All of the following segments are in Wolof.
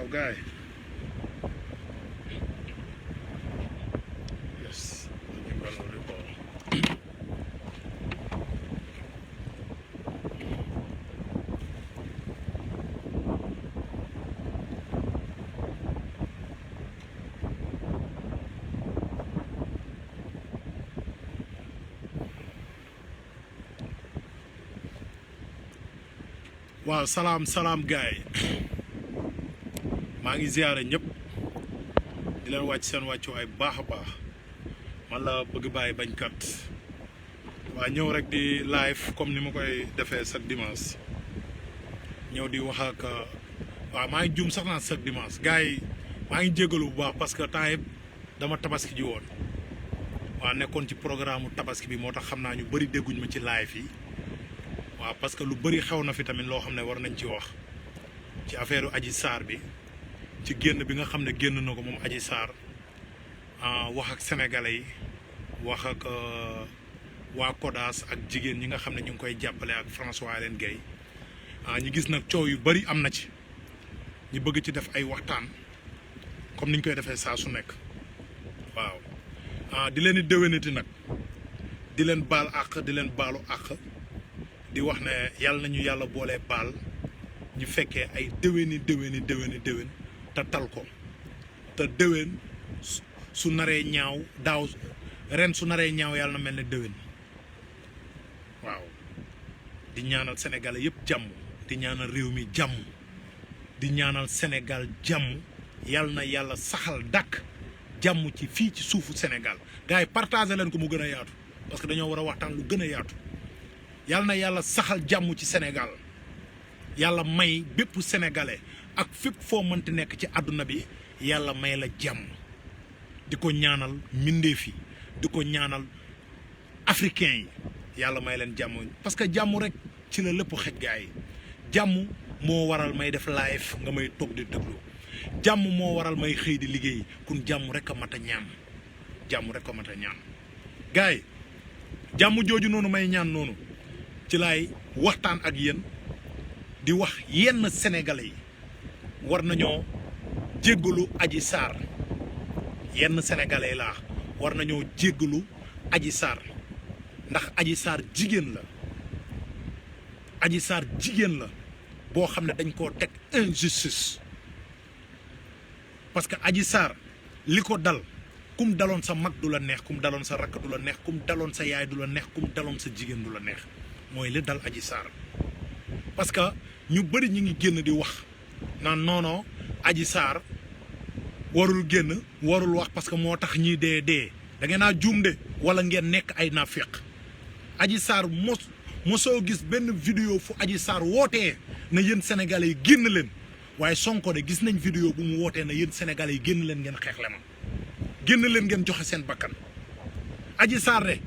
Wow, guy. Yes. I'm gonna recall. Wow, salam guy. maa ngi ziaré ñëpp di leen wàcc seen wàccu ay baax a baax man la bëgg bàyyi bañkat waa ñëw rek di live comme ni ma koy defee chaque dimanche ñëw di wax ak waaw maa ngi juum sax naa chaque dimanche gars yi maa ngi jégalu bu baax parce que temps yëpp dama tabaski ji woon waa nekkoon ci programme tabaski bi moo tax xam naa ñu bëri dégguñ ma ci live yi waaw parce que lu bëri xew na fi tamit loo xam ne war nañ ci wax ci affaire Adji Sarr bi ci génn bi nga xam ne génn na ko moom Adji Sarr wax ak sénégalais yi wax ak waa Kodas ak jigéen ñi nga xam ne ñu ngi koy jàppale ak François Hélène Guèye ñu gis nag coow yu bari am na ci ñu bëgg ci def ay waxtaan comme niñ koy defee saa su nekk waaw di leen di déwénati nag di leen baal àq di leen baalu àq di wax ne yàlla nañu yàlla boolee baal ñu fekkee ay déwéni te tal ko te déwén su naree ñaaw daaw ren su naree ñaaw yàlla na mel ne déwén waaw di ñaanal Sénégal yëpp jàmm di ñaanal réew mi jàmm di ñaanal Sénégal jàmm yàlla na yàlla saxal dàkk jàmm ci fii ci suufu Sénégal gars yi partagé leen ko mu gën a yaatu parce que dañoo war a waxtaan lu gën a yaatu yàlla na yàlla saxal jàmm ci Sénégal yàlla may bépp sénégalais ak fépp foo mënti nekk ci àdduna bi yàlla may la jàmm di ko ñaanal mbindeef yi di ko ñaanal africain yi yàlla may leen jàmm parce que jàmm rek ci la lépp xej gaa yi jàmm moo waral may def live nga may toog di déglu jàmm moo waral may xëy di liggéey kun jàmm rek a mat a ñaan jàmm rek a mat a ñaan gars yi jàmm jooju noonu may ñaan noonu ci laay waxtaan ak yéen di wax yenn sénégalais yi war nañoo jéggalu Adji Sarr yenn sénégalais laa war nañoo jéggalu Adji Sarr ndax Adji Sarr jigéen la Adji Sarr jigéen la boo xam ne dañ koo teg injustice parce que Adji Sarr li ko dal kum daloon sa mag du la neex kum daloon sa rakk du la neex kum daloon sa yaay du la neex kum daloon sa jigéen du la neex mooy li dal Adji Sarr parce que ñu bëri ñu ngi génn di wax naan non Adji Sarr warul génn warul wax parce que moo tax ñii dee da ngeen naa juum de wala ngeen nekk ay naafeq Adji Sarr mosoo gis benn vidéo fu Adji Sarr wootee na yéen sénégalais yi génn leen waaye Sonko de gis nañ vidéo bu mu wootee na yéen sénégalais yi génn leen ngeen xeexle ma génn leen ngeen joxe seen bakkan Adji Sarr de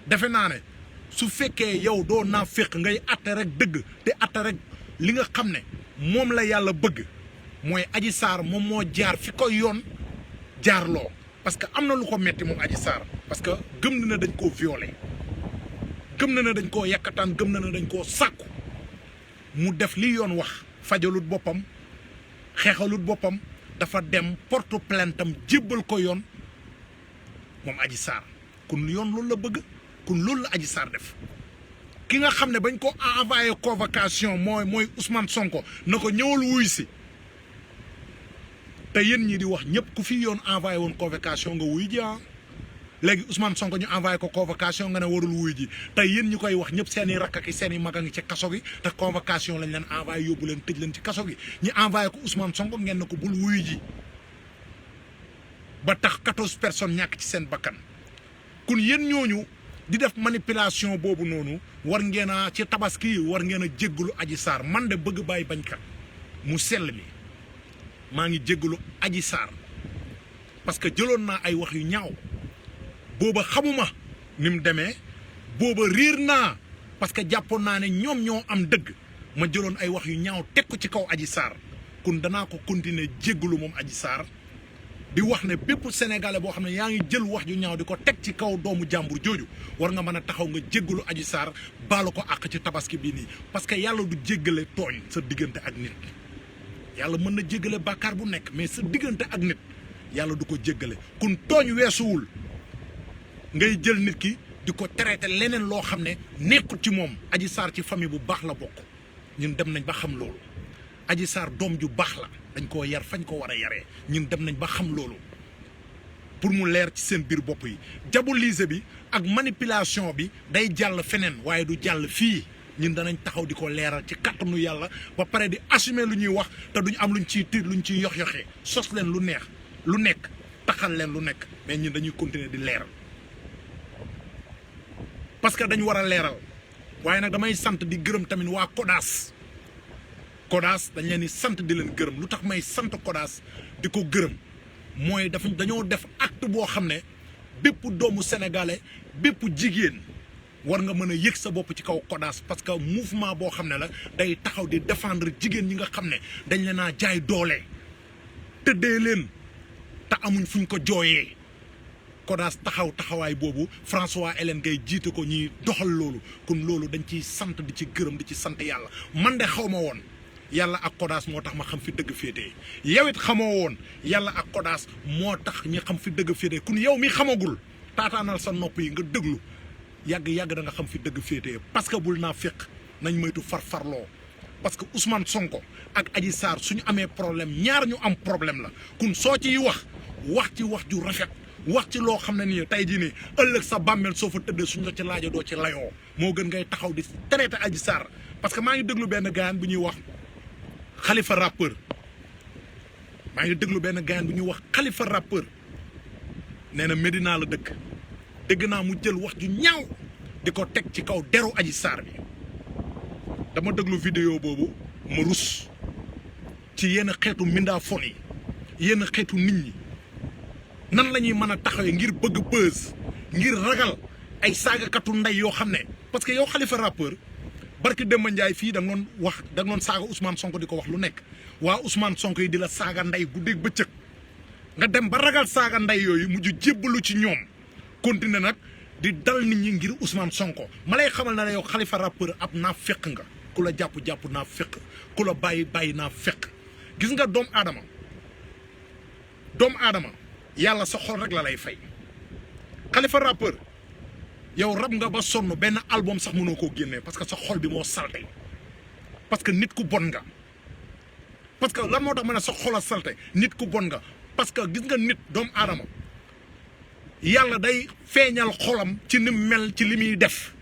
defe naa ne su fekkee yow doo naafeq ngay atte rek dëgg te atte rek li nga xam ne moom la yàlla bëgg mooy Adji Sarr moom moo jaar fi ko yoon jaarloo parce que am na lu ko metti moom Adji Sarr parce que gëm na ne dañ koo violé gëm na ne dañ koo yàkkataan gëm na ne dañ koo sàkku mu def li yoon wax fajalut boppam xeexalut boppam dafa dem porte plainte am jébbal ko yoon moom Adji Sarr kun yoon loolu la bëgg kun loolu la Adji Sarr def ki nga xam ne bañ ko envoyé convocation mooy Ousmane Sonko na ko ñëwal wuy si te yéen ñi di wax ñëpp ku fi yoon envoyé woon convocation nga wuy ji léegi Ousmane Sonko ñu envoyé ko convocation nga ne warul wuy ji te yéen ñi koy wax ñëpp seen i rakk ak seen i mag a ngi ci kaso gi te convocation lañ leen envoyé yóbbu leen tëj leen ci kaso gi ñu envoyé ko Ousmane Sonko ngeen ne ko bul wuy ji ba tax 14 personnes ñàkk ci seen bakkan kun yéen ñooñu di def manipulation boobu noonu war ngeen a ci tabaski war ngeen a jéggalu Adji Sarr man de bëgg bàyyi bañkat mu sell mi maa ngi jéggalu Adji Sarr parce que jëloon naa ay wax yu ñaaw booba xamuma ni mu demee booba riir naa parce que jàppoon naa ne ñoom ñoo am dëgg ma jëloon ay wax yu ñaaw teg ko ci kaw Adji Sarr kun danaa ko continuer jéggalu moom Adji Sarr di wax ne bépp sénégalais boo xam ne yaa ngi jël wax ju ñaaw di ko teg ci kaw doomu jàmbur jooju war nga mën a taxaw nga jéggalu Adji Sarr baalu ko àq ci tabaski bii nii parce que yàlla du jéggale tooñ sa diggante ak nit yàlla mën na jéggale bàkkaar bu nekk mais sa diggante ak nit yàlla du ko jéggale kun tooñ weesuwul ngay jël nit ki di ko traité leneen loo xam ne nekkul ci moom. Adji Sarr ci famille bu baax la bokk ñun dem nañ ba xam loolu Adji Sarr doom ju baax la dañ koo yar fañ ko war a yaree ñun dem nañ ba xam loolu pour mu leer ci seen biir bopp yi. diaboliser bi ak manipulation bi day jàll feneen waaye du jàll fii ñun danañ taxaw di ko leeral ci kàttanu yàlla ba pare di assumer lu ñuy wax te duñ am luñ ciy tiit luñ ciy yox-yoxee sos leen lu neex lu nekk taxal leen lu nekk mais ñun dañuy continuer di leeral parce que dañu war a leeral waaye nag damay sant di gërëm tamit waa Kodas dañ leen di sant di leen gërëm lu tax may sant Kodas di ko gërëm mooy dañoo def acte boo xam ne bépp doomu sénégalais bépp jigéen war nga mën a yëg sa bopp ci kaw Kodas parce que mouvement boo xam ne la day taxaw di défendre jigéen ñi nga xam ne dañ leen a jaay doole tëddee leen te amuñ fuñ ko jooyee Kodas taxawaay boobu François Hélène Gaye jiite ko ñuy doxal loolu kon loolu dañ ciy sant di ci gërëm di ci sant yàlla man de xaw ma woon yàlla ak Kodas moo tax ma xam fi dëgg féetee yow it xamoo woon yàlla ak Kodas moo tax ñi xam fi dëgg féetee kun yow mi xamagul taataanal sa nopp yi nga déglu yàgg da nga xam fi dëgg féetee parce que bul naa fekk nañ moytu farfarloo parce que Ousmane Sonko ak Adji Sarr suñu amee problème ñaar ñu am problème la kun soo ciy wax ci wax ju rafet wax ci loo xam ne nii tey jii nii ëllëg sa bàmmeel soo fa tëddee suñ la ci laaja doo ci layoo moo gën ngay taxaw di traité Adji Sarr parce que maa ngi déglu benn gaayan bu ñuy wax Khalifa rappeur maa ngi déglu benn gaayan bu ñuy wax Khalifa rappeur nee na Medina la dëkk dégg naa mu jël wax ju ñaaw di ko teg ci kaw deru Adji Sarr bi dama déglu vidéo boobu ma rus ci yenn xeetu mindaafon yi yenn xeetu nit ñi nan la ñuy mën a taxawee ngir bëgg buzz ngir ragal ay saagakatu ndey yoo xam ne parce que yow Khalifa rappeur barki Demba Ndiaye fii da nga doon saaga Ousmane Sonko di ko wax lu nekk waa Ousmane Sonko yi di la saaga ndey guddeeg bëccëg nga dem ba ragal saaga ndey yooyu mujj jébbalu ci ñoom continuer nag di dal nit ñi ngir Ousmane Sonko ma lay xamal na ne yow Khalifa rappeur ab naa fekk nga ku la jàpp naa fekk ku la bàyyi naa fekk gis nga doomu aadama yàlla sa xol rek la lay fay Khalifa rappeur yow rab nga ba sonn benn album sax mënoo koo génnee parce que sa xol bi moo salte parce que nit ku bon nga parce que lan moo tax ma ne sa xol a salte nit ku bon nga parce que gis nga nit doomu aadama yàlla day feeñal xolam ci ni mel ci li muy def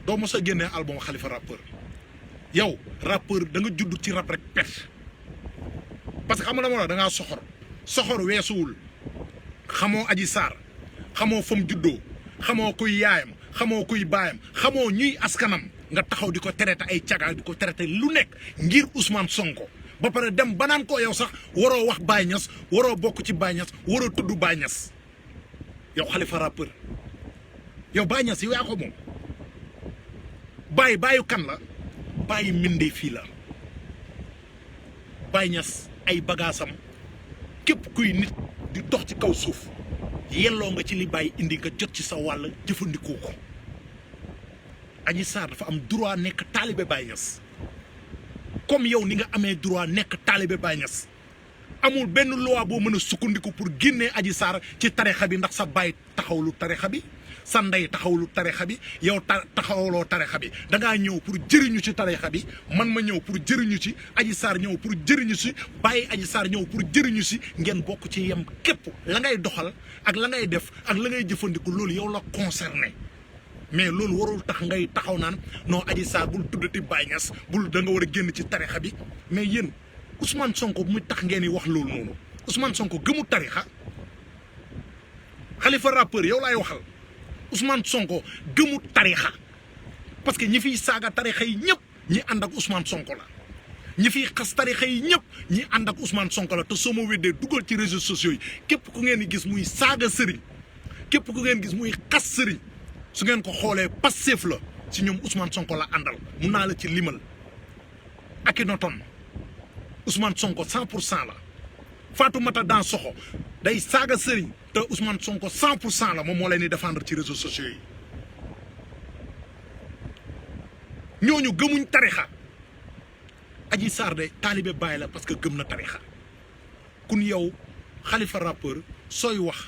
doo mos a génnee album Khalifa rappeur yow rappeur da nga judd ci rap rek pet parce que xam nga dama la da ngaa soxor weesuwul xamoo Adji Sarr xamoo fam juddoo xamoo kuy yaayam xamoo kuy baayam xamoo ñuy askanam nga taxaw di ko traité ay caga di ko traité lu nekk ngir Ousmane Sonko ba pare dem ba naan ko yow sax waroo wax Baye Niass waroo bokk ci Baye Niass waroo tudd Baye Niass yow Khalifa rappeur yow Baye Niass yow yaa ko moom bàyyu kan la bàyyi mindee fii la Baye Niass ay bagaasam képp kuy nit di dox ci kaw suuf yelloo nga ci li bàyyi indi nga jot ci sa wàll jëfandikoo ko Adji Sarr dafa am droit nekk taalibe Baye Niass comme yow ni nga amee droit nekk taalibe Baye Niass amul benn loi boo mën a sukkandiku pour génnee Adji Sarr ci tarixa bi ndax sa baay taxawlu tarixa bi sa ndey taxawlu tarixa bi yow taxawloo tarixa bi da ngaa ñëw pour jëriñu ci tarixa bi man ma ñëw pour jëriñu ci Adji Sarr ñëw pour jëriñu si bàyyi Adji Sarr ñëw pour jëriñu si ngeen bokk ci yem képp la ngay doxal ak la ngay def ak la ngay jëfandiku loolu yow la concerné mais loolu warul tax ngay taxaw naan non Adji Sarr bul tuddati Baye Niass bul da nga war a génn ci tarixa bi mais yéen Ousmane Sonko bu muy tax ngeen di wax loolu noonu Ousmane Sonko gëmu tarixa Khalifa rappeur yow laay waxal Ousmane Sonko gëmu tarixa parce que ñi fiy saaga tarixa yi ñëpp ñi ànd ak Ousmane Sonko la ñi fiy xas tarixa yi ñëpp ñi ànd ak Ousmane Sonko la te soo ma weddee dugal ci réseaux sociaux yi képp ku ngeen di gis muy saaga sëriñ képp ku ngeen gis muy xas sëriñ su ngeen ko xoolee Pastef la si ñoom Ousmane Sonko la àndal mun naa la ci limal Akhenaton Ousmane Sonko 100% la Fatoumata Dansoxo day saaga sëriñ te Ousmane Sonko 100% la moom moo leen di défendre ci réseaux sociaux yi ñooñu gëmuñ tarixa Adji Sarr de taalibe Baay la parce que gëm na tarixa kun yow Khalifa rappeur sooy wax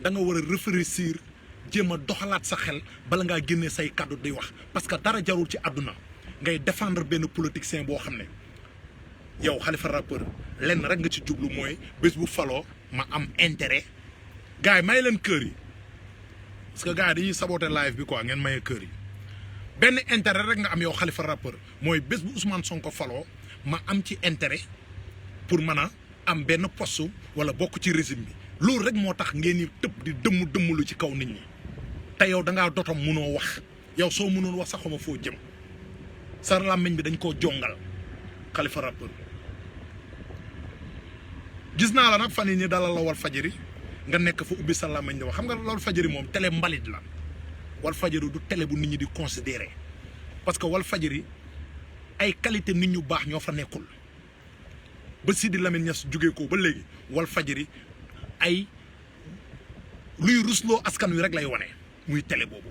da nga war a réfléchir jéem a doxalaat sa xel bala ngaa génnee say kàddu di wax parce que dara jarul ci àdduna ngay défendre benn politicien boo xam ne yow Khalifa rappeur lenn rek nga ci jublu mooy bés bu faloo ma am intérêt gars yi may leen kër yi parce que gars yi dañuy saboter live bi quoi ngeen maye kër yi benn intérêt rek nga am yow Khalifa rappeur mooy bés bu Ousmane Sonko faloo ma am ci intérêt pour mën a am benn poste wala bokk ci régime bi loolu rek moo tax ngeen di tëb di dëmmu ci kaw nit ñi te yow da ngaa dotom munoo wax yow soo mënoon wax sax xama foo jëm sa làmmiñ bi dañ koo jongal Khalifa rappeur gis naa la nag fan yi ñu dalal la Walfadjri nga nekk fa ubbi sa làmmiñ di wax xam nga Walfadjri moom télé mbalit la Walfadjri du télé bu nit ñi di considérer parce que Walfadjri ay qualité nit ñu baax ñoo fa nekkul ba Sidi Lamine Niass jógee ko ba léegi Walfadjri ay luy rusloo askan wi rek lay wane muy télé boobu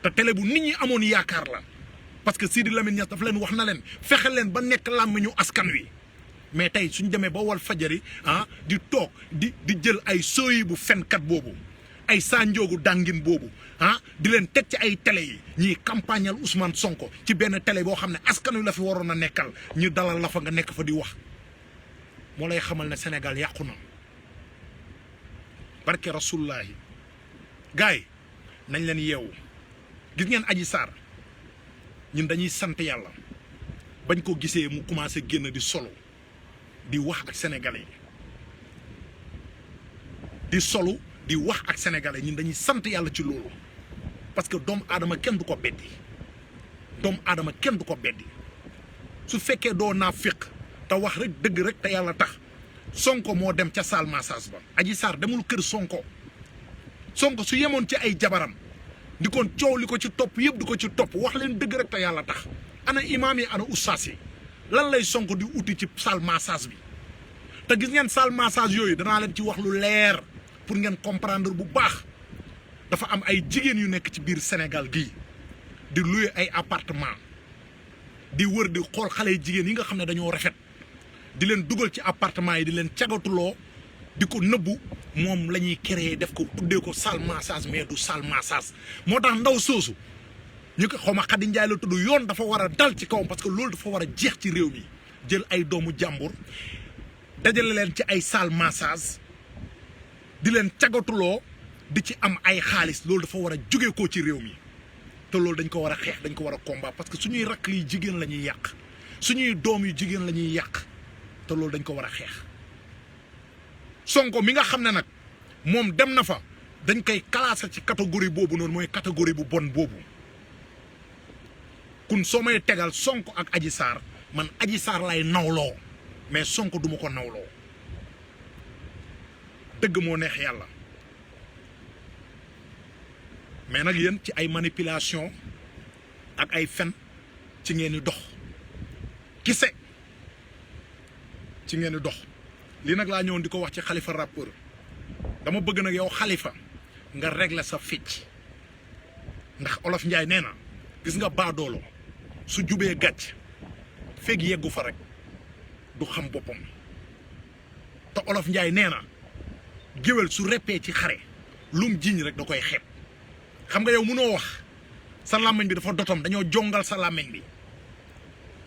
te télé bu nit ñi amoon yaakaar la parce que Sidi Lamine Niass dafa leen wax na leen fexe leen ba nekk làmmiñu askan wi mais tey suñ demee ba Walfadjri di toog di jël ay sooyi bu fenkat boobu ay sanjoogu dàngin boobu di leen teg ci ay télé yi ñiy campagnal Ousmane Sonko ci benn télé boo xam ne askan wi la fi waroon a nekkal ñu dalal la fa nga nekk fa di wax moo lay xamal ne Sénégal yàqu na barke rasulullahi gars yi nañ leen yeewu gis ngeen Adji Sarr ñun dañuy sant yàlla bañ ko gisee mu commencé génn di solo di wax ak sénégalais di solo di wax ak sénégalais ñun dañuy sant yàlla ci loolu parce que doomu aadama kenn du ko beddi doomu aadama kenn du ko beddi su fekkee doo naa féq te wax rek dëgg rek te yàlla tax Sonko moo dem ca salle massage ba Adji Sarr demul kër Sonko su yemoon ci ay jabaram di kon coow li ko ci topp yëpp di ko ci topp wax leen dëgg rek te yàlla tax ana imaam yi ana ustaas yi lan lay Sonko di uti ci salle massage bi te gis ngeen salle massage yooyu danaa leen ci wax lu leer pour ngeen comprendre bu baax dafa am ay jigéen yu nekk ci biir Sénégal gii di louer ay appartement di wër di xool xale yu jigéen yi nga xam ne dañoo rafet di leen dugal ci appartement yi di leen cagatuloo di ko nëbbu moom la ñuy créer def ko tuddee ko salle massage mais du salle massage moo tax ndaw soosu ñu ko xaw ma Khady Ndiaye la tudd yoon dafa war a dal ci kawam parce que loolu dafa war a jeex ci réew mi jël ay doomu jàmbur dajale leen ci ay salle massage di leen cagatuloo di ci am ay xaalis loolu dafa war a jóge ko ci réew mi te loolu dañ ko war a xeex dañ ko war a combat parce que suñuy rakk yi jigéen la ñuy yàq suñuy doom yu jigéen la ñuy yàq te loolu dañ ko war a xeex Sonko mi nga xam ne nag moom dem na fa dañ koy classé ci catégorie boobu noonu mooy catégorie bu bon boobu kun soo may tegal Sonko ak Adji Sarr man Adji Sarr lay nawloo mais Sonko duma ko nawloo dëgg moo neex yàlla mais nag yéen ci ay manipulation ak ay fen ci ngeen di dox kise ci ngeen di dox lii nag laa ñëwoon di ko wax ci Khalifa rappeur dama bëgg nag yow Khalifa nga régler sa ficc ndax Olof Njaay nee na gis nga baadoolo su jubee gàcc fekk yeggu fa rek du xam boppam te Olof Njaay nee na géwél su reppee ci xare lum jiñ rek da koy xeeb xam nga yow mënoo wax sa làmmiñ bi dafa dotom dañoo jongal sa làmmiñ bi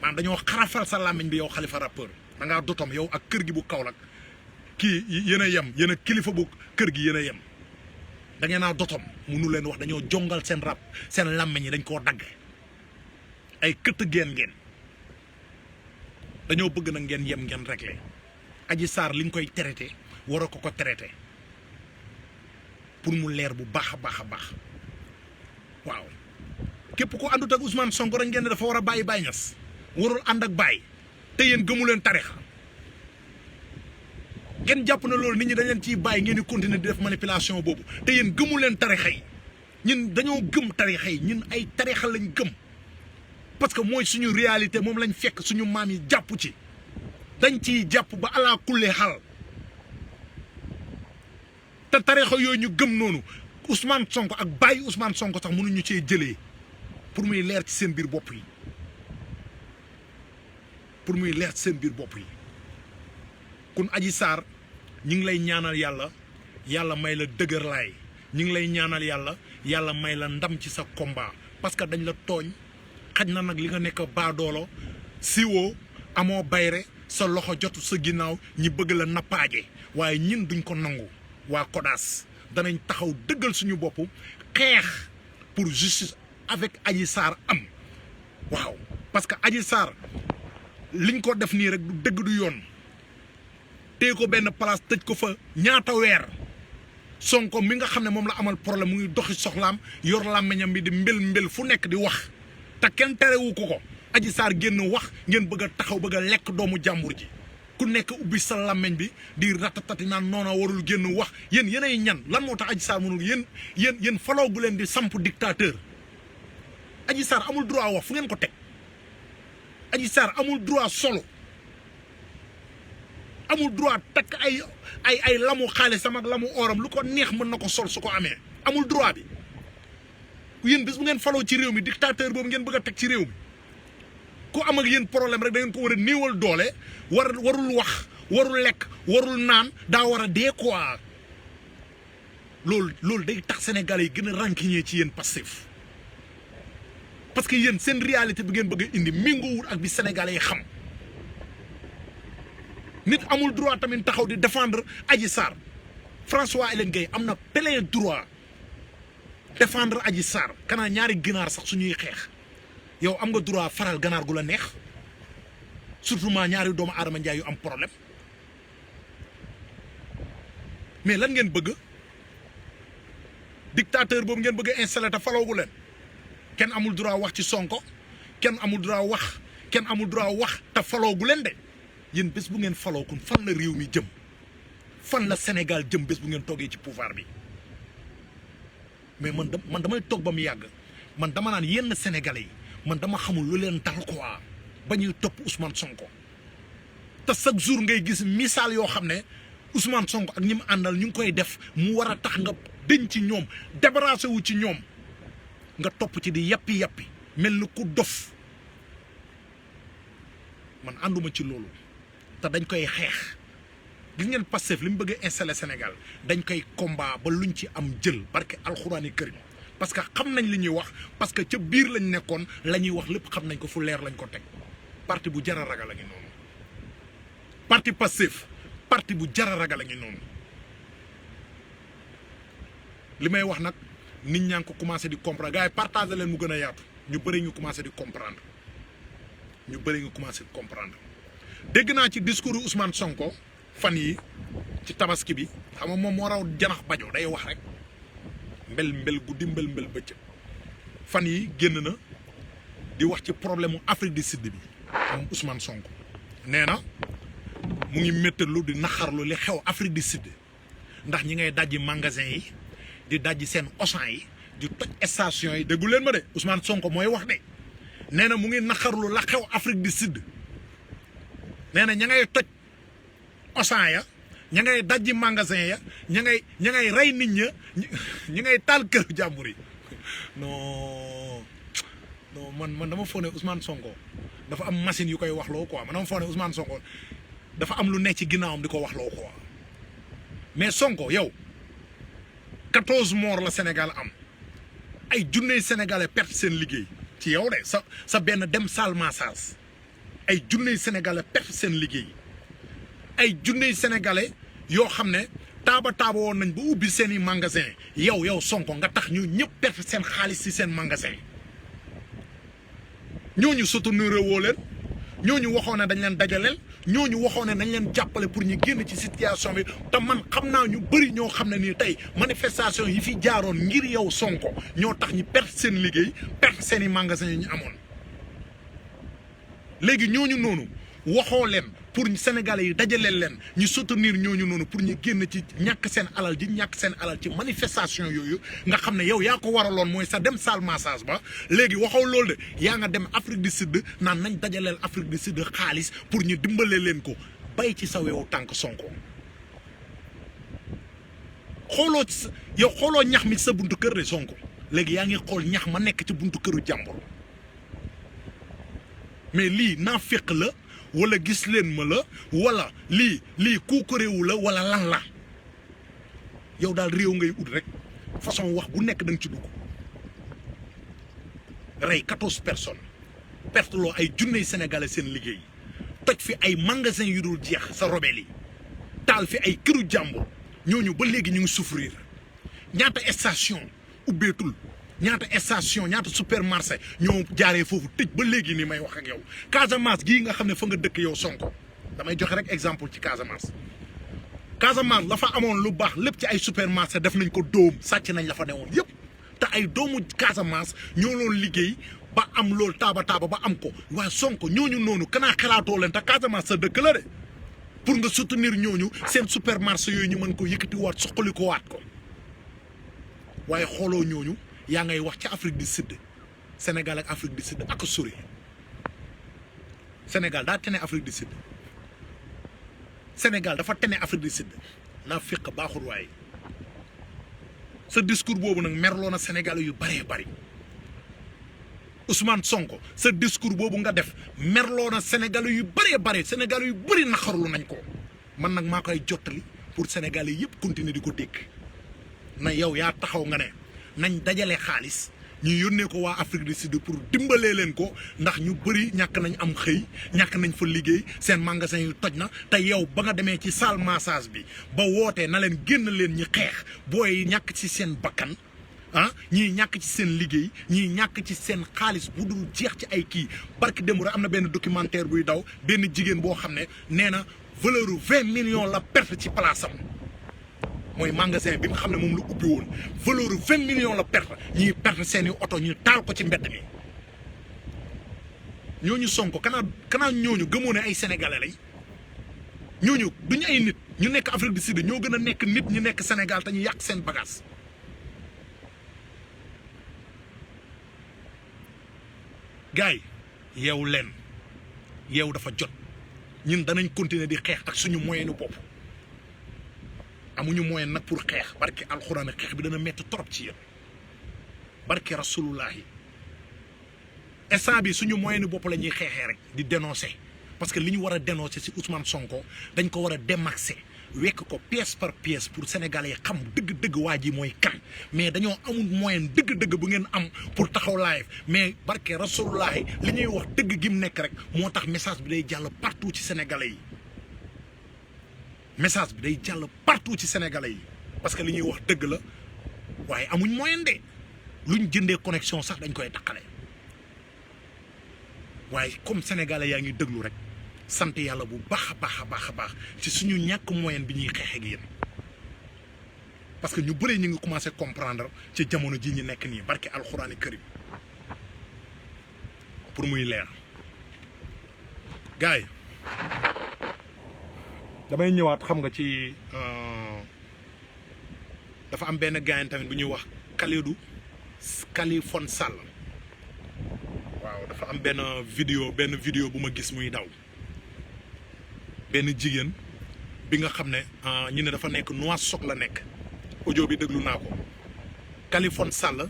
maanaam dañoo xarafal sa làmmiñ bi yow Khalifa rappeur da ngaa dotom yow ak kër gi bu Kaolack kii yéen a yem yéen a kilifa bu kër gi yéen a yem da ngeen a dotom munu leen wax dañoo jongal seen rap seen làmmiñ yi dañ koo dagg ay këtt ngeen dañoo bëgg nag ngeen yem ngeen réglé Adji Sarr li nga koy traité waroo ko traité pour mu leer bu baax a baax a baax waaw képp ko àndut ak Ousmane Sonko rek ngeen ne dafa war a bàyyi Baye Niass warul ànd ak Baye te yéen gëmu leen tarixa ngeen jàpp na loolu nit ñi dañ leen ciy bàyyi ngeen di continuer di def manipulation boobu te yéen gëmu leen tarixa yi ñun dañoo gëm tarixa yi ñun ay tarixa lañ gëm parce que mooy suñu réalité moom lañ fekk suñu maam yi jàpp ci dañ ciy jàpp ba ala kulli xal te tarixa yooyu ñu gëm noonu Ousmane Sonko ak bàyyi Ousmane Sonko sax mënuñu cee jëlee pour muy leer ci seen biir bopp yi pour muy leer seen biir bopp yi kun Adji Sarr ñi ngi lay ñaanal yàlla may la dëgër laay ñi ngi lay ñaanal yàlla may la ndam ci sa combat parce que dañ la tooñ xaj na nag li nga nekk baadoolo siwoo amoo bayre sa loxo jotu sa ginnaaw ñi bëgg la nappaaje waaye ñin duñ ko nangu waa Kodas danañ taxaw dëggal suñu bopp xeex pour justice avec Adji Sarr am waaw parce que Adji Sarr liñ ko def nii rek du dëgg du yoon téye ko benn place tëj ko fa ñaata weer Sonko mi nga xam ne moom la amal problème mu ngi doxi soxlaam yor làmmiñam bi di mbel fu nekk di wax te kenn terewu ko Adji Sarr génn wax ngeen bëgg a taxaw bëgg a lekk doomu jàmbur ji ku nekk ubbi sa làmmiñ bi di ratatati naan noona warul génn wax yéenay ñan lan moo tax Adji Sarr mënul yéen faloogu leen di samp dictateur Adji Sarr amul droit wax fu ngeen ko teg Adji Sarr amul droit solo amul droit takk ay lamu xaalisam ak lamu oram lu ko neex mën na ko sol su ko amee amul droit bi yéen bés bu ngeen faloo ci réew mi dictateur boobu ngeen bëgg a teg ci réew mi ku am ak yéen problème rek da ngeen ko war a néewal doole warul wax warul lekk warul naan daa war a dee quoi loolu day tax Sénégalais yi gën a rancunier ci yéen Pastef parce que yéen seen réalité bi ngeen bëgg a indi méngoowul ak bi Sénégalais yi xam nit amul droit tamit taxaw di défendre Adji Sarr François Hélène Gueye am na plein droit défendre Adji Sarr kanaa ñaari ginaar sax suñuy xeex yow am nga droit faral ganaar gu la neex surtout ma ñaari doomu aadama njaay yu am problème mais lan ngeen bëgg dictateur boobu ngeen bëgg a installé te faloogu leen kenn amul droit wax ci Sonko kenn amul droit wax te faloogu leen de yéen bés bu ngeen faloo kon fan la réew mi jëm fan la Sénégal jëm bés bu ngeen toogee ci pouvoir bi mais man damay toog ba mu yàgg man dama naan yenn Sénégalais yi man dama xamul lu leen dal quoi ba ñuy topp Ousmane Sonko te chaque jour ngay gis misaal yoo xam ne Ousmane Sonko ak ñi mu àndal ñu ngi koy def mu war a tax nga deñ ci ñoom débarrassé wu ci ñoom nga topp ci di yappi mel ni ku dof man ànduma ci loolu te dañ koy xeex gis ngeen Pastef li mu bëgg a installé Sénégal dañ koy combat ba luñ ci am jël barke alxuraani karim parce que xam nañ li ñuy wax parce que ca biir lañ nekkoon la ñuy wax lépp xam nañ ko fu leer lañ ko teg parti bu jar a ragal a ngi noonu parti Pastef parti bu jar a ragal a ngi noonu li may wax nag nit ñaa ngi ko commencé di comprendre gars yi partagé leen mu gën a yaatu ñu bëri ñu commencé di comprendre dégg naa ci discours Ousmane Sonko fan yi ci tabaski bi xam nga moom moo raw janax bajo day wax rek mbel guddi mbel bëccëg fan yi génn na di wax ci problème mu Afrique du Sud bi moom Ousmane Sonko nee na mu ngi méttalu di naxarlu li xew Afrique du Sud ndax ñi ngay dajji magasin yi di dajji seen Auchan yi di toj station yi déggu leen ma de Ousmane Sonko mooy wax de nee na mu ngi naxarlu la xew Afrique du Sud nee na ña ngay toj Auchan ya ña ngay dajji magasin ya ña ngay rey nit ña ñi ngay taal këru jàmbur yi non man dama foog ne Ousmane Sonko dafa am machine yu koy waxloo quoi man dama foog ne Ousmane Sonko dafa am lu nekk ci ginnaawam di ko waxloo quoi mais Sonko yow 14 morts la Sénégal am ay junney sénégalais perte seen liggéey ci yow de sa benn dem salle massage ay junney sénégalais perte seen liggéey ay junney sénégalais yoo xam ne taaba woon nañ ba ubbi seen i magasin yow Sonko nga tax ñu ñëpp perte seen xaalis ci seen magasin ñooñu soutenir woo leen ñooñu waxoon ne dañ leen dajaleel ñooñu waxoon ne nañ leen jàppale pour ñu génn ci situation bi te man xam naa ñu bëri ñoo xam ne nii tey manifestation yi fi jaaroon ngir yow Sonko ñoo tax ñu perte seen liggéey perte seen i magasin yi ñu amoon léegi ñooñu noonu waxoo leen pour Sénégalais yi dajaleel leen ñu soutenir ñooñu noonu pour ñu génn ci ñàkk seen alal ci manifestation yooyu nga xam ne yow yaa ko waraloon mooy sa dem salle massage ba léegi waxoo loolu de yaa nga dem Afrique du Sud naan nañ dajaleel Afrique du Sud xaalis pour ñu dimbale leen ko bay ci sa wewu tànk Sonko xooloo ñax mi ci sa buntu kër de Sonko léegi yaa ngi xool ñax ma nekk ci buntu këru jàmbur mais lii naa féq la wala gis leen ma la wala lii kuukareewu la wala lan la yow daal réew ngay ut rek façon wax bu nekk da nga ci dugg rey 14 personnes perte loo ay junney sénégalais seen liggéey toj fi ay magasin yu dul jeex sa robel yi taal fi ay këru jàmbur ñooñu ba léegi ñu ngi souffrir ñaata station ubbeetul ñaata station ñaata supermarché ñoo jaaree foofu tëj ba léegi nii may wax ak yow Casamance gii nga xam ne fa nga dëkk yow Sonko damay joxe rek exemple ci Casamance la fa amoon lu baax lépp ci ay supermarché def nañ ko dóom sàcc nañ la fa newoon yëpp te ay doomu Casamance ñoo loon liggéey ba am loolu taaba ba am ko waaye Sonko ñooñu noonu kanaa xalaatoo leen te Casamance sa dëkk la de pour nga soutenir ñooñu seen supermarché yooyu ñu mën ko yëkkati waat suqali ko waat ko waaye xooloo ñooñu yaa ngay wax ci Afrique du Sud Sénégal ak Afrique du Sud ak sori Sénégal daa tene Afrique du Sud Sénégal dafa tene Afrique du Sud naa féq baaxul waaye sa discours boobu nag merloo na Sénégal yu bëree bëri Ousmane Sonko sa discours boobu nga def merloo na Sénégal yu bëree bëri Sénégal yu bëri naxarlu nañ ko man nag maa koy jottali pour Sénégal yi yëpp continuer di ko dégg na yow yaa taxaw nga ne nañ dajale xaalis ñu yónnee ko waa Afrique du Sud pour dimbalee leen ko ndax ñu bëri ñàkk nañ am xëy ñàkk nañ fa liggéey seen magasin yu toj na te yow ba nga demee ci salle massage bi ba wootee na leen génn leen ñi xeex booy ñàkk ci seen bakkan ah ñii ñàkk ci seen liggéey ñii ñàkk ci seen xaalis bu dul jeex ci ay kii barki démb rek am na benn documentaire buy daw benn jigéen boo xam ne nee na valeur u 20 millions la perte ci place am mooy magasin bi nga xam ne moom la ubbi woon valeur u 20 millions la perte ñuy perte seeni oto ñu taal ko ci mbedd mi ñooñu Sonko kanaa ñooñu gëmoo ne ay sénégalais lay ñooñu duñu ay nit ñu nekk Afrique du Sud ñoo gën a nekk nit ñu nekk Sénégal te ñu yàq seen bagage gars yi yeewu leen yeewu dafa jot ñun danañ continuer di xeex ak suñu moyenu bopp amuñu moyen nag pour xeex barke alxuraan xeex bi dana métti trop ci yéen barke rasulullahi instant bi suñu moyenu bopp la ñuy xeexee rek di dénoncer parce que li ñu war a dénoncer ci Ousmane Sonko dañ ko war a démaxer wekk ko pièce par pièce pour sénégalais xam dëgg-dëgg waa ji mooy kan mais dañoo amul moyen dëgg-dëgg bu ngeen am pour taxaw live mais barke rasulullahi li ñuy wax dëgg gi mu nekk rek moo tax message bi day jàll partout ci sénégalais yi message bi day jàll partout ci sénégalais yi parce que li ñuy wax dëgg la waaye amuñ moyen de luñ jëndee connexion sax dañ koy taqale waaye comme sénégalais yaa ngi déglu rek sant yàlla bu baax a baax ci suñu ñàkk moyen bi ñuy xeex ak yéen parce que ñu bëri ñu ngi commencé comprendre ci jamono ji ñu nekk nii barke alxuraani karim pour muy leer gars yi damay ñëwaat xam nga ci dafa am benn gaañ tamit bu ñuy wax Kaliphone Sall waaw dafa am benn vidéo bu ma gis muy daw benn jigéen bi nga xam ne ñu ne dafa nekk Nouakchott la nekk audio bi déglu naa ko Kaliphone Sall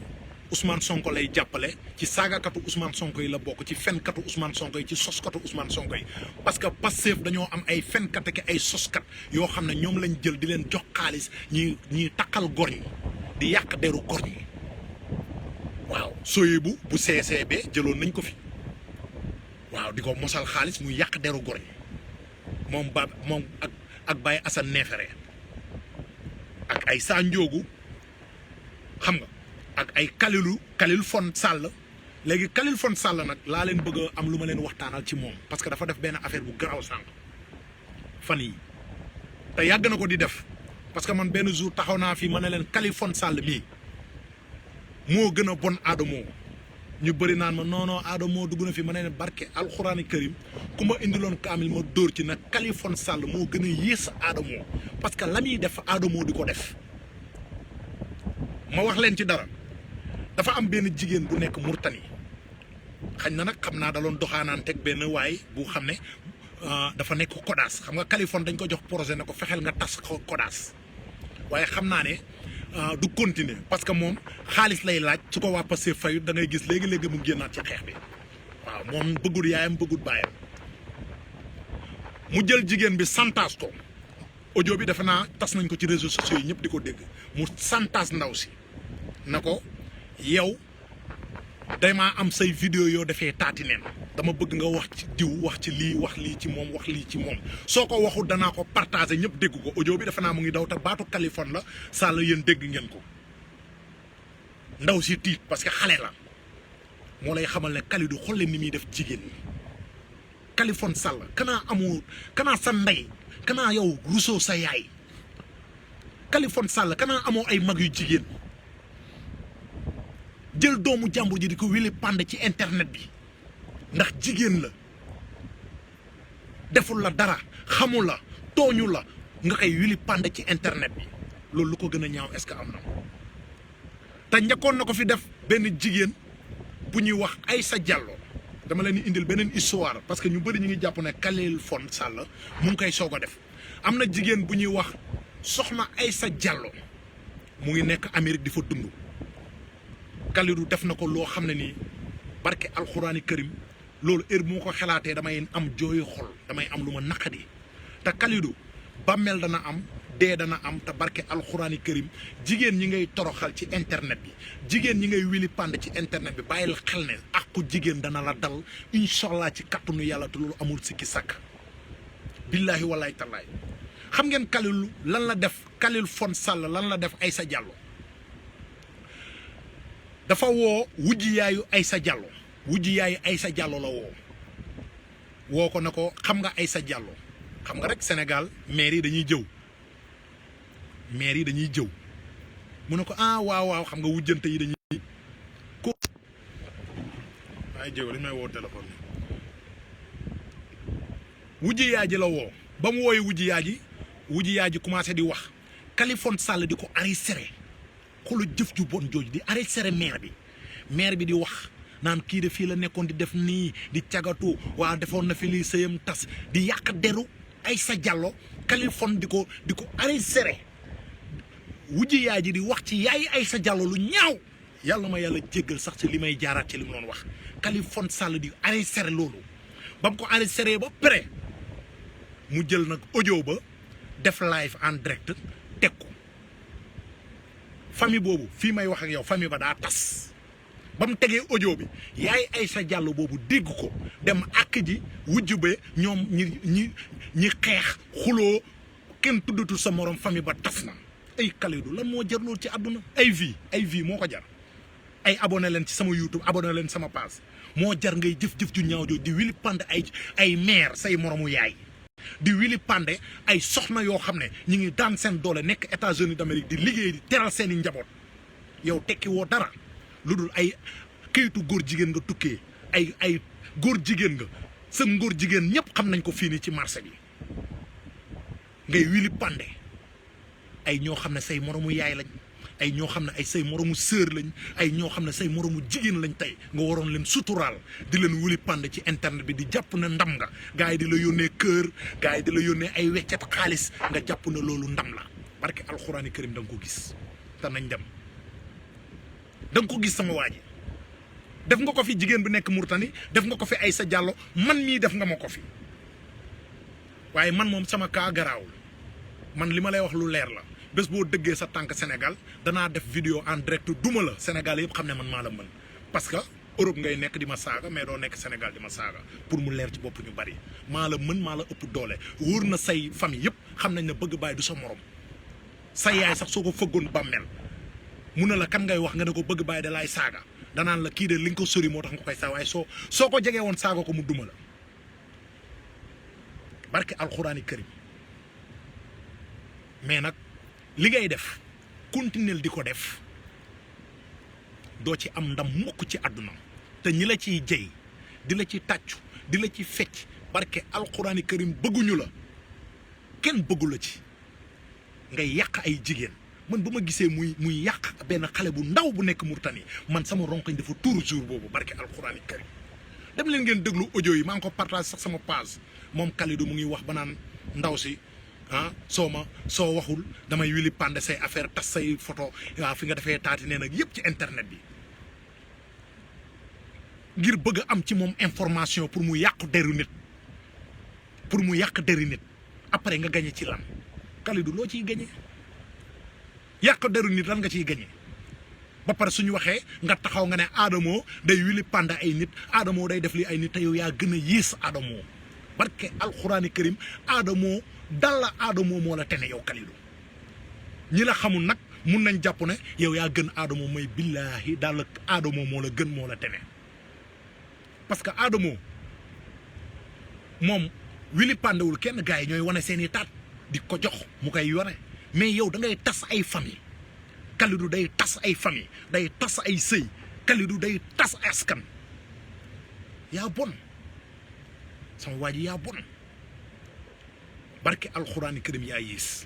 Ousmane Sonko lay jàppale ci saagakatu Ousmane Sonko yi la bokk ci fenkatu Ousmane Sonko yi ci soskatu Ousmane Sonko yi parce que Pastef dañoo am ay fenkat ak ay soskat yoo xam ne ñoom lañ jël di leen jox xaalis ñuy takkal gor ñi di yàq deru gor ñi waaw Soyebu bu CCB jëloon nañ ko fi waaw di ko mosal xaalis muy yàq deru gor ñi moom ak Baye Assane Neefere ak ay Sa Ndiogou xam nga ak ay Kaliphone Sall léegi Kaliphone Sall nag laa leen bëgg a am lu ma leen waxtaanal ci moom parce que dafa def benn affaire bu garaaw sànq fan yi te yàgg na ko di def parce que man benn jour taxaw naa fii ma ne leen Kaliphone Sall mii moo gën a bon Adamo ñu bëri naan ma non Adamo dugg na fi ma ne leen barke alxuraani karim ku ma indiloon kaamil ma dóor ci nag Kaliphone Sall moo gën a yées Adamo parce que la muy def Adamo di ko def ma wax leen ci dara dafa am benn jigéen bu nekk Murtani xañ na nag xam naa da doon doxaanaan teg benn waay bu xam ne dafa nekk Kodas xam nga Kaliphone dañ ko jox projet ne ko fexeel nga tas Kodas waaye xam naa ne du continuer parce que moom xaalis lay laaj su ko waa Pastef fayu da ngay gis léegi-léegi mu génnaat ci xeex bi waaw moom bëggul yaayam bëggul baayam mu jël jigéen bi santaas ko audio bi defe naa tas nañ ko ci réseaux sociaux yi ñëpp di ko dégg mu santaas ndaw si na ko yow dama am say vidéo yoo defee taati neen dama bëgg nga wax ci diw wax ci lii wax lii ci moom wax lii ci moom soo ko waxul danaa ko partagé ñëpp dégg ko audio bi defe naa mu ngi daw te baatu Kaliphone la Sall yéen dégg ngeen ko ndaw si tiit parce que xale la moo lay xamal ne Kalidou xool leen ni muy def jigéen ñi Kaliphone Sall kanaa sa ndey kanaa yow rusoo sa yaay Kaliphone Sall kanaa amoo ay mag yu jigéen jël doomu jàmbur ji di ko wili pande ci internet bi ndax jigéen la deful la dara xamul la tooñu la nga koy wili pande ci internet bi loolu lu ko gën a ñaaw est-ce que am na te njëkkoon na ko fi def benn jigéen bu ñuy wax Aïssa Diallo dama leen di indil beneen histoire parce que ñu bëri ñu ngi jàpp ne Kaliphone Sall mu ngi koy soog a def am na jigéen bu ñuy wax soxna Aïssa Diallo mu ngi nekk Amérique di fa dund Kalidou def na ko loo xam ne nii barke alxuraani karim loolu heure bu ma ko xalaatee damay am jooyu xol damay am lu ma naqadi te Kalidou bàmmeel dana am dee dana am te barke alxuraani karim jigéen ñi ngay toroxal ci internet bi jigéen ñi ngay wili pande ci internet bi bàyyil xel ne àqu jigéen dana la dal incha allah ci kattanu yàlla te loolu amul sikki sàkk billaahi wallaahi tallaay xam ngeen Kalidou lan la def Kaliphone Sall lan la def Aïssa Diallo dafa woo wujji yaayu Aïssa Diallo la woo ko na ko xam nga Aïssa Diallo xam nga rek Sénégal maire yi dañuy jëw mu ne ko ah waaw xam nga wujjante yi dañuy ko ay jëw dañ may woo téléphone wujji yaay ji la woo ba mu wooyu wujji yaay ji commencé di wax Kaliphone Sall di ko arrêté xolu jëf ju bon jooju di arrêté maire bi di wax naan kii de fii la nekkoon di def nii di cagatu waa defoon na fi lii sëyam tas di yàq deru Aïssa Diallo Kaliphone di ko arrêté wujji yaay ji di wax ci yaay Aïssa Diallo lu ñaaw yàlla ma yàlla jéggal sax ci li may jaaraat ci li mu doon wax Kaliphone Sall di arrêté loolu ba mu ko arrêté ba pare mu jël nag audio ba def live en direct teg ko famille boobu fii may wax ak yow famille ba daa tas ba mu tegee audio bi yaay Aïssa Diallo boobu dégg ko dem ak ji wujj ba ñoom ñi xeex xuloo kenn tuddatul sa morom famille ba tas na ay Kalidou lan moo jar loolu ci àdduna ay vie moo ko jar ay abonné leen ci sama YouTube abonné leen sama page moo jar ngay jëf-jëf ju ñaaw jooju di wili pande ay mère say moromu yaay di wili pande ay soxna yoo xam ne ñi ngi daan seen doole nekk États-Unis d'Amérique di liggéey di teral seeni njaboot yow tekki woo dara lu dul ay këyitu góor jigéen nga tukkee ay góor jigéen nga sa ngóor jigéen ñëpp xam nañ ko fii nii ci marché bi ngay wili pande ay ñoo xam ne say moromu yaay lañ ay ñoo xam ne ay say moromu sœur lañ ay ñoo xam ne say moromu jigéen lañ tey nga waroon leen suturaal di leen wuli pande ci internet bi di jàpp ne ndam nga gars yi di la yónnee kër gars yi di la yónnee ay weccet xaalis nga jàpp ne loolu ndam la barke alxuraani karim da nga ko gis te nañ dem da nga ko gis sama waa ji def nga ko fi jigéen bi nekk Mourtani def nga ko fi Aïssa Diallo man mii def nga ma ko fi waaye man moom sama kaa garaawul man li ma lay wax lu leer la bés boo dëggee sa tànk Sénégal danaa def vidéo en direct duma la Sénégal yëpp xam ne man maa la mën parce que Europe ngay nekk di ma saaga mais doo nekk Sénégal di ma saaga pour mu leer ci bopp ñu bari maa la mën maa la ëpp doole wóor na say famille yëpp xam nañ ne bëgg bàyyi du sa morom sa yaay sax soo ko fëggoon bàmmeel mun na la kan ngay wax nga ne ko bëgg bàyyi da laay saaga danaan la kii de li nga ko sori moo tax nga koy saa waaye soo ko jegee woon saaga ko mu duma la barke alxuraani karim mais nag li ngay def continuer di ko def doo ci am ndam mukk ci àdduna te ñi la ciy jey di la ci tàccu di la ci fecc barke alxuraani karim bëgguñu la kenn bëggu la ci ngay yàq ay jigéen man ba ma gisee muy yàq benn xale bu ndaw bu nekk Mourtani man sama ronkoñ dafa tuuru jour boobu barke alxuraani karim dem leen ngeen déglu audio yi maa ngi ko partage sax sama page moom Kalidou mu ngi wax ba naan ndaw si soo waxul damay wili pande say affaire tas say photo waaw fi nga defee taati nee nag yëpp ci internet bi ngir bëgg a am ci moom information pour mu yàqu deru nit pour mu yàq deri nit après nga gagné ci lan Kalidou loo ciy gagné yàq deru nit lan nga ciy gagné ba pare suñu waxee nga taxaw nga ne Adamo day wili panda ay nit Adamo day def li ay nit te yow yaa gën a yées Adamo barke alxuraani karim Adamo dal la Adamo moo la tene yow Kalidou ñi la xamul nag mun nañ jàpp ne yow yaa gën Adamo mooy billaahi daal Adamo moo la gën moo la tene parce que Adamo moom wili pandewul kenn gars yi ñooy wane seeni taat di ko jox mu koy yore mais yow da ngay tas ay famille Kalidou day tas ay famille day tas ay sëy Kalidou day tas askan yaa bon sama waa ji yaa bon barke alxuraani karim yaa yées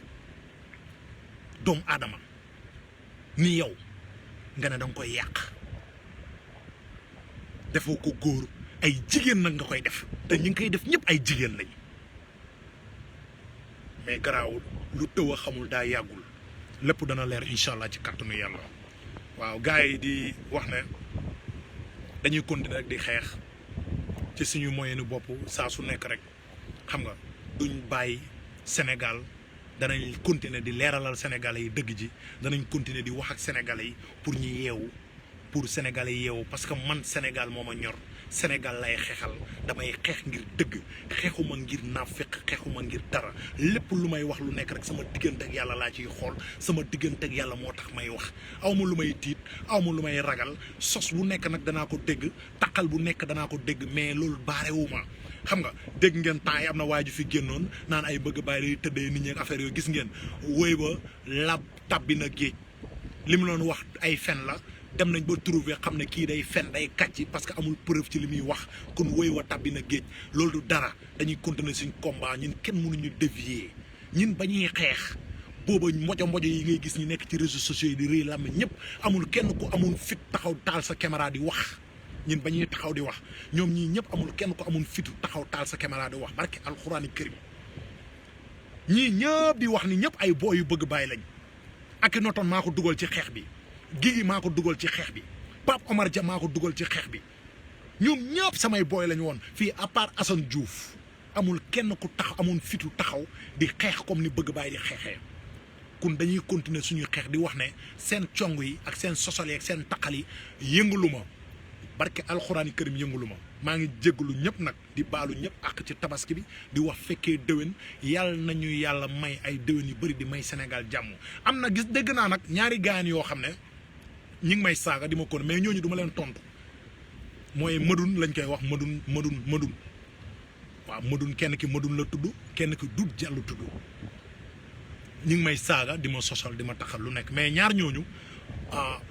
doomu aadama ni yow nga ne danga koy yàq defoo ko góor ay jigéen nag nga koy def te ñi ngi koy def ñëpp ay jigéen lañ mais garaawul lu tëw a xamul daa yàggul lépp dana leer incha allah ci kàttanu yàlla waaw gars yi di wax ne dañuy continuer rek di xeex ci suñu moyenu bopp saa su nekk rek xam nga duñ bàyyi Sénégal danañ continuer di leeralal Sénégalais yi dëgg ji danañ continuer di wax ak Sénégalais yi pour ñu yeewu pour Sénégalais yi yeewu parce que man Sénégal moo ma ñor Sénégal lay xeexal damay xeex ngir dëgg xeexuma ngir naafeq xeexuma ngir dara lépp lu may wax lu nekk rek sama diggante ak yàlla laa ciy xool sama diggante ak yàlla moo tax may wax awma lu may tiit awma lu may ragal sos bu nekk nag danaa ko dégg taqal bu nekk danaa ko dégg mais loolu baarewuma xam nga dégg ngeen temps yi am na waa ju fi génnoon naan ay bëgg bàyyi day tëddee nit ñi ak affaire yooyu gis ngeen wóy ba lab tabbi na géej li mu doon wax ay fen la dem nañ ba trouver xam ne kii day fen day kàcc parce que amul preuve ci li muy wax kon wóy wa tabbi na géej loolu du dara dañuy continuer suñ combat ñun kenn mënuñu dévier ñun ba ñuy xeex booba mbojo yi ngay gis ñu nekk ci réseaux sociaux yi di rëy làmme ñëpp amul kenn ku amul fit taxaw taal sa caméra di wax ñun ba ñuy taxaw di wax ñoom ñii ñëpp amul kenn ku amul fitu taxaw taal sa caméra di wax barke alxuraani karim ñii ñëpp di wax ni ñëpp ay booy yu bëgg bàyyi lañ ak i notoon maa ko dugal ci xeex bi Guigui maa ko dugal ci xeex bi Pape Omar Dia maa ko dugal ci xeex bi ñoom ñëpp samay booy lañu woon fii à part Assane Diouf amul kenn ku tax amul fitu taxaw di xeex comme ni bëgg bàyyi di xeexee kon dañuy continuer suñuy xeex di wax ne seen cong yi ak seen sosal yi ak seen taqal yi yëngalu ma barke alxuraani karim yëngalu ma maa ngi jégalu ñëpp nag di baalu ñëpp ak ci tabaski bi di wax fekkee déwén yàlla nañu yàlla may ay déwén yu bëri di may Sénégal jàmm am na gis dégg naa nag ñaari gaañ yoo xam ne ñi ngi may saaga di ma kon mais ñooñu duma leen tontu mooy madun lañ koy wax madun waaw madun kenn ki madun la tudd kenn ki dut jàllu tudd ñi ngi may saaga di ma sosal di ma taxal lu nekk mais ñaar ñooñu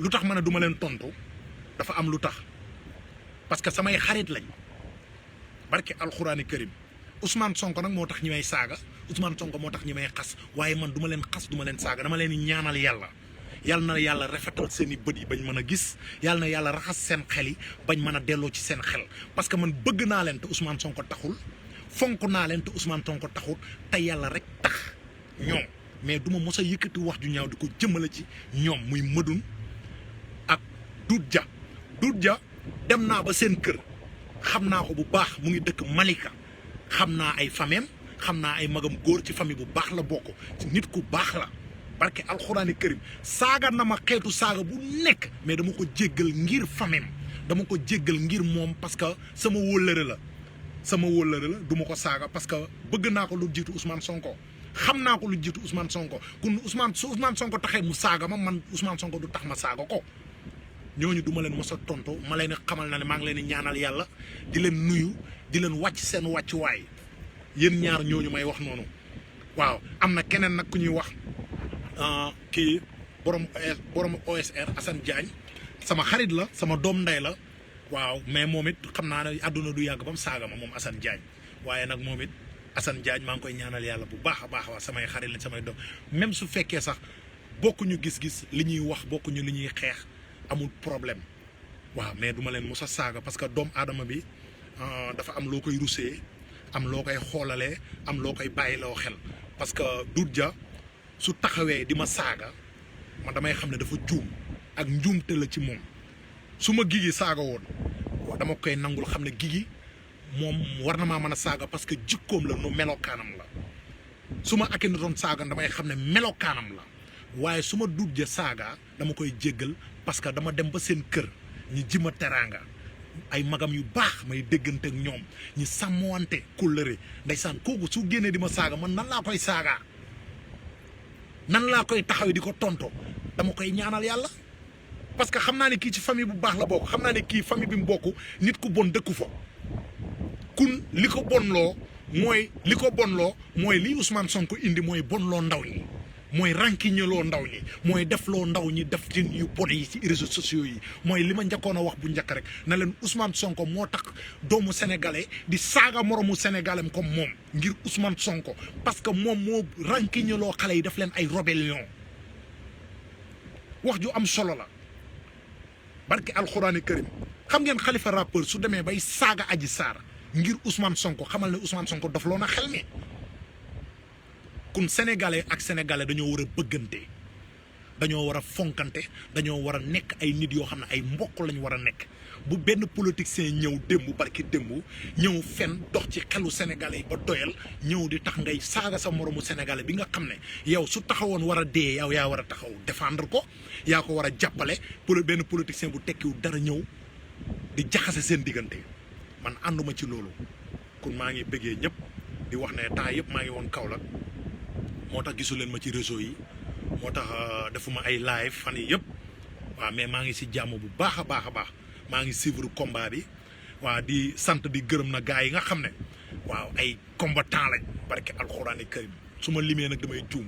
lu tax ma ne duma leen tontu dafa am lu tax parce que samay xarit lañ barke alxuraani karim Ousmane Sonko nag moo tax ñi may saaga Ousmane Sonko moo tax ñi may xas waaye man duma leen xas duma leen saaga dama leen ñaanal yàlla yàlla na yàlla rafetal seen i bët yi bañ mën a gis yàlla na yàlla raxas seen xel yi bañ mën a delloo ci seen xel parce que man bëgg naa leen te Ousmane Sonko taxul fonk naa leen te Ousmane Sonko taxul te yàlla rek tax ñoom mais du ma mos a yëkkati wax ju ñaaw di ko jëmale ci ñoom muy Madoune ak Doudou Dia dem naa ba seen kër xam naa ko bu baax mu ngi dëkk Malika xam naa ay fameem xam naa ay magam góor ci famille bu baax la bokk nit ku baax la barke alxuraani karim saaga na ma xeetu saaga bu nekk mais dama ko jéggal ngir fameem dama ko jéggal ngir moom parce que sama wóllëre la du ma ko saaga parce que bëgg naa ko lu jiitu Ousmane Sonko xam naa ko lu jiitu Ousmane Sonko kun Ousmane Sonko taxee mu saaga ma man Ousmane Sonko du tax ma saaga ko ñooñu du ma leen mos a tontu ma leen xamal na ne maa ngi leen di ñaanal yàlla di leen nuyu di leen wàcc seen wàccuwaay yéen ñaar ñooñu may wax noonu waaw am na keneen nag ku ñuy wax kii borom OSR Assane Diagne sama xarit la sama doom ndey la waaw mais moom it xam naa ne àdduna du yàgg ba mu saaga ma moom Assane Diagne waaye nag moom it Assane Diagne maa ngi koy ñaanal yàlla bu baax a baax waa samay xarit lañ samay doom même su fekkee sax bokkuñu gis-gis li ñuy wax bokkuñu li ñuy xeex amul problème waaw mais duma leen mos a saaga parce que doomu aadama bi dafa am loo koy rusee am loo koy xoolalee am loo koy bàyyiloo xel parce que Doudou Dia su taxawee di ma saaga man damay xam ne dafa juum ak njuumte la ci moom su ma Guigui saaga woon dama koy nangul xam ne Guigui moom war na maa mën a saaga parce que jikkoom la nu melokaanam la su ma ak doon saaga damay xam ne melokaanam la waaye su ma dugg saaga dama koy jéggal parce que dama dem ba seen kër ñi jima teraanga ay magam yu baax may déggante ak ñoom ñi sàmmwante kóllëre ndeysaan kooku su génnee di ma saaga man nan laa koy saagaa nan laa koy taxaw di ko tonto dama koy ñaanal yàlla parce que xam naa ne kii ci famille bu baax la bokk xam naa ne kii famille bi mu bokk nit ku bon dëkku fa kun li ko bonloo mooy li Ousmane Sonko indi mooy bonloo ndaw ñi mooy rankiñeloo ndaw ñi mooy defloo ndaw ñi def ci yu bon yi ci réseaux sociaux yi mooy li ma njëkkoon a wax bu njëkk rek na leen Ousmane Sonko moo tax doomu sénégalais di saaga moromu sénégalais comme moom ngir Ousmane Sonko parce que moom moo rankiñeloo xale yi def leen ay rébellion wax ju am solo la barke alxuraani karim xam ngeen Khalifa rappeur su demee bay saaga Adji Sarr ngir Ousmane Sonko xamal ne Ousmane Sonko daf loo na xel mi kun sénégalais ak sénégalais dañoo war a bëggante dañoo war a fonkante dañoo war a nekk ay nit yoo xam ne ay mbokk lañu war a nekk bu benn politicien ñëw démb barki démb ñëw fen dox ci xelu sénégalais yi ba doyal ñëw di tax ngay saaga sa moromu sénégalais bi nga xam ne yow su taxawoon war a dee yow yaa war a taxaw défendre ko yaa ko war a jàppale pour benn politicien bu tekkiwul dara ñëw di jaxase seen diggante man ànduma ci loolu kon maa ngi bëggee ñëpp di wax ne temps yëpp maa ngi woon Kaolack moo tax gisu leen ma ci réseau yi moo tax defuma ay live fan yi yëpp waaw mais maa ngi si jàmm bu baax a baax a baax maa ngi suivre combat bi waaw di sant di gërëm na gars yi nga xam ne waaw ay combattant lañ barke alxuraani karim su ma limee nag damay juum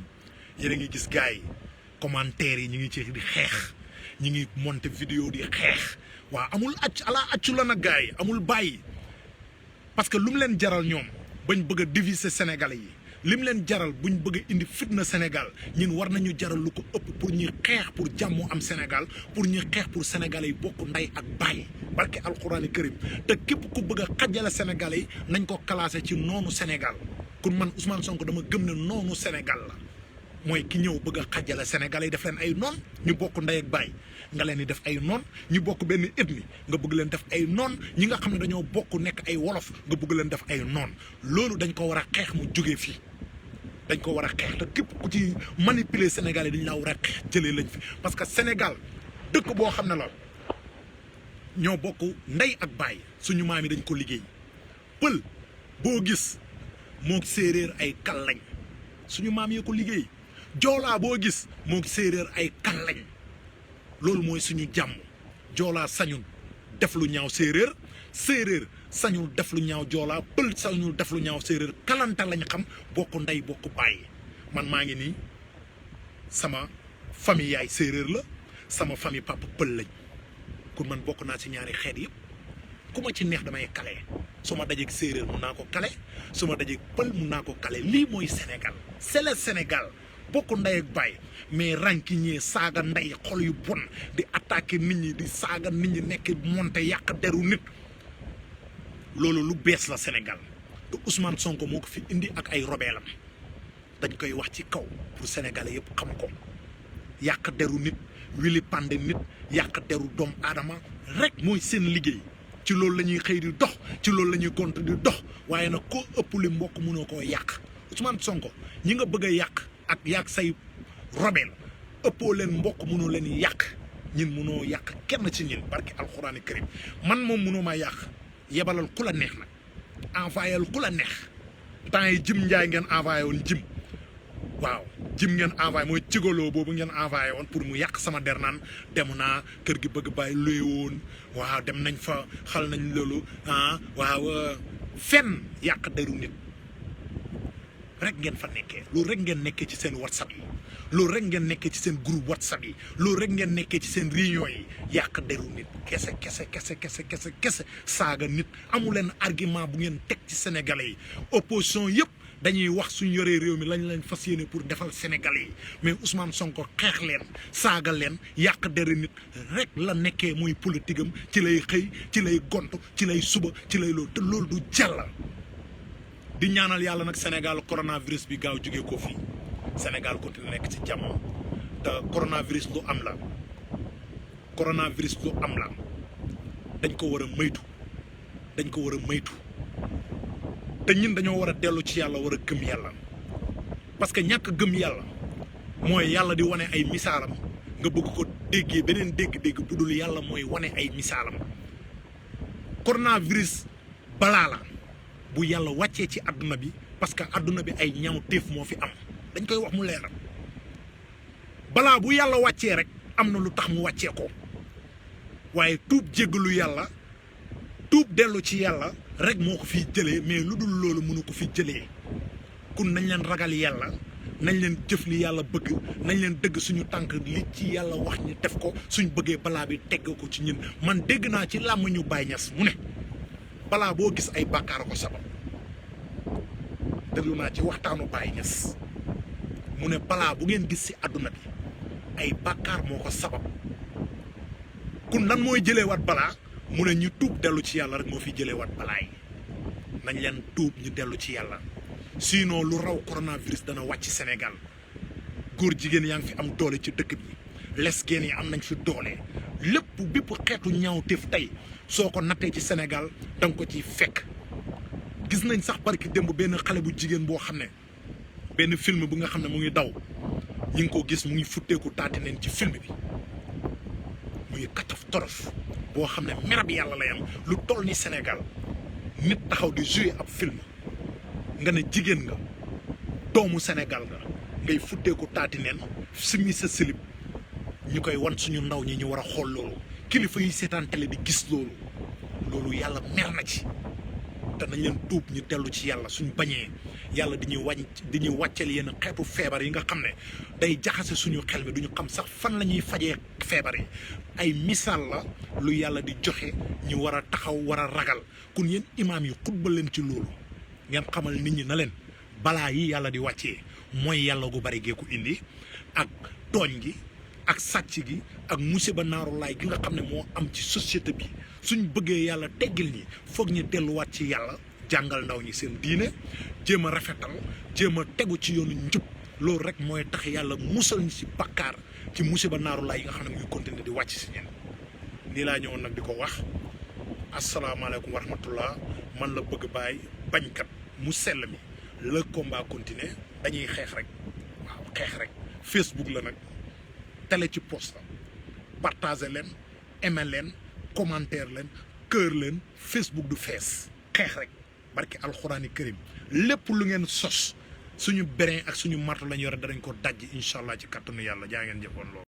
yéen a ngi gis gars yi commentaires yi ñu ngi ci di xeex ñu ngi monter vidéo di xeex waaw amul accu la nag gars yi amul bàyyi parce que lu mu leen jaral ñoom bañ bëgg a diviser sénégalais yi lim leen jaral buñ bëgg a indi fitna Sénégal ñun war nañu jaral lu ko ëpp pour ñuy xeex pour jàmmu am Sénégal pour ñuy xeex pour sénégalais yi bokk ndey ak baay barke alxuraani karim te képp ku bëgg a xajale sénégalais yi nañ ko classé ci noonu Sénégal kon man Ousmane Sonko dama gëm ne noonu Sénégal la mooy ki ñëw bëgg a xajale sénégalais yi def leen ay noon ñu bokk ndey ak baay nga leen di def ay noon ñu bokk benn ethnie nga bëgg leen def ay noon ñi nga xam ne dañoo bokk nekk ay wolof nga bëgg leen def ay noon loolu dañ ko war a xeex mu jógee fii dañ ko war a xeex te képp ku ci manipuler Sénégal yi dañ laa war a xeex jëlee lañ fi parce que Sénégal dëkk boo xam ne la ñoo bokk ndey ak baay suñu maam yi dañ ko liggéey pël boo gis moo séeréer ay kal lañ suñu maam yee ko liggéey joolaa boo gis moo séeréer ay kal lañ loolu mooy suñu jàmm joolaa sañul def lu ñaaw séeréer séeréer sañul def lu ñaaw joolaa pël sañul def lu ñaaw séeréer kalanta lañ xam bokk ndey bokk bàyyi man maa ngi nii sama famille yaay séeréer la sama famille papa pël lañ kon man bokk naa ci ñaari xeet yëpp ku ma ci neex damay kale su ma dajeeg séeréer mun naa ko kale su ma dajeeg pël mun naa ko kale lii mooy Sénégal c'est le Sénégal bokk ndey ak baay mais rankiñee saaga ndey xol yu bon di attaquer nit ñi di saaga nit ñi nekk monte yàq deru nit loolu lu bees la Sénégal te Ousmane Sonko moo ko fi indi ak ay robeelam dañ koy wax ci kaw pour sénégalais yëpp xam ko yàq deru nit wili pande nit yàq deru doomu aadama rek mooy seen liggéey ci loolu la ñuy xëy di dox ci loolu la ñuy gont di dox waaye nag koo ëpp li mbokk mënoo koo yàq Ousmane Sonko ñi nga bëgg a yàq ak yàq say robeel ëppoo leen mbokk mënoo leen yàq ñin mënoo yàq kenn ci ñin barki alxuraani karim man moom mënoo maa yàq yebalal ku la neex nag envoyé ku la neex temps yi jim njaay ngeen envoyé woon jim waaw jim ngeen envoyé mooy cigoloo boobu ngeen envoyé woon pour mu yàq sama der naan dem naa kër gi bëgg bàyyi luy woon waaw dem nañ fa xal nañ loolu waaw fenn yàq deru nit rek ngeen fa nekkee loolu rek ngeen nekkee ci seen WhatsApp yi loolu rek ngeen nekkee ci seen groupe WhatsApp yi loolu rek ngeen nekkee ci seen réunion yi yàq deru nit kese saaga nit amu leen argument bu ngeen teg ci sénégalais yi opposition yëpp dañuy wax suñ yoree réew mi lañ leen fas yéene pour defal sénégalais yi mais Ousmane Sonko xeex leen saaga leen yàq deru nit rek la nekkee muy politique am ci lay xëy ci lay gont ci lay suba ci lay loolu te loolu du jàll di ñaanal yàlla nag Sénégal coronavirus bi gaaw jógee ko fii Sénégal continue nekk ci jàmm te coronavirus lu am la dañ ko war a moytu te ñun dañoo war a dellu ci yàlla war a gëm yàlla parce que ñàkk gëm yàlla mooy yàlla di wane ay misaalam nga bëgg ko déggee beneen dégg-dégg bu dul yàlla mooy wane ay misaalam coronavirus balaa la bu yàlla wàccee ci àdduna bi parce que àdduna bi ay ñaawteef moo fi am dañ koy wax mu leer balaa bu yàlla wàccee rek am na lu tax mu wàccee ko waaye tuub jéggalu yàlla tuub dellu ci yàlla rek moo ko fiy jëlee mais lu dul loolu mënu ko fi jëlee kun nañ leen ragal yàlla nañ leen jëf li yàlla bëgg nañ leen dëgg suñu tànk li ci yàlla wax ñi def ko suñ bëggee balaa bi tegg ko ci ñun man dégg naa ci làmm ñu Baay Ñas mu ne balaa boo gis ay bàkkaar ko sabab déglu naa ci waxtaanu Baay Ñas mu ne balaa bu ngeen gis ci àdduna bi ay bàkkaar moo ko sabab kun nan mooy jëlee wat balaa mu ne ñu tuub dellu ci yàlla rek moo fi jëlee wat balaa yi nañ leen tuub ñu dellu ci yàlla sinon lu raw coronavirus dana wàcc Sénégal góor jigéen yaa ngi fi am doole ci dëkk bi lesbiennes yi am nañ fi doole lépp bépp xeetu ñaawteef tey soo ko nattee ci Sénégal da nga ko ciy fekk gis nañ sax barki démb benn xale bu jigéen boo xam ne benn film bu nga xam ne mu ngi daw ñu ngi ko gis mu ngi futteeku taati neen ci film bi muy kataf torof boo xam ne merab yàlla lay am lu toll ni Sénégal nit taxaw di jouer ab film nga ne jigéen nga doomu Sénégal nga ngay futteeku taati neen simi sa silib ñu koy wan suñu ndaw ñi ñu war a xool loolu kilifa yi seetaan télé di gis loolu yàlla mer na ci te nañ leen tuub ñu dellu ci yàlla suñ bañee yàlla di ñuy wàcceel yenn xeetu feebar yi nga xam ne day jaxase suñu xel mi duñu xam sax fan la ñuy fajee feebar yi ay misaal la lu yàlla di joxe ñu war a taxaw war a ragal kun yéen imaam yi xutba leen ci loolu ngeen xamal nit ñi na leen balaa yi yàlla di wàccee mooy yàlla gu bari gee ko indi ak tooñ gi ak sàcc gi ak musiba naaru laay gi nga xam ne moo am ci société bi suñ bëggee yàlla teggil ñi foog ñu delluwaat ci yàlla jàngal ndaw ñi seen diine jéem a rafetal jéem a tegu ci yoonu njub loolu rek mooy tax yàlla musal ñi ci bakkaar ci musiba naaru laay yi nga xam ne muy continuer di wàcc si ñen nii laa ñëwoon nag di ko wax asalaamaaleykum wa rahmatullah man la bëgg baay bañkat mu sell mi le combat continue dañuy xeex rek waaw xeex rek Facebook la nag télé ci post la partager leen aimer leen commentaire leen kër leen Facebook du fees xeex rek barki alxuraani karim lépp lu ngeen sos suñu berin ak suñu marto lañ yore danañ ko dajj incha allah ci kàttanu yàlla jaa ngeen jëfoon loolu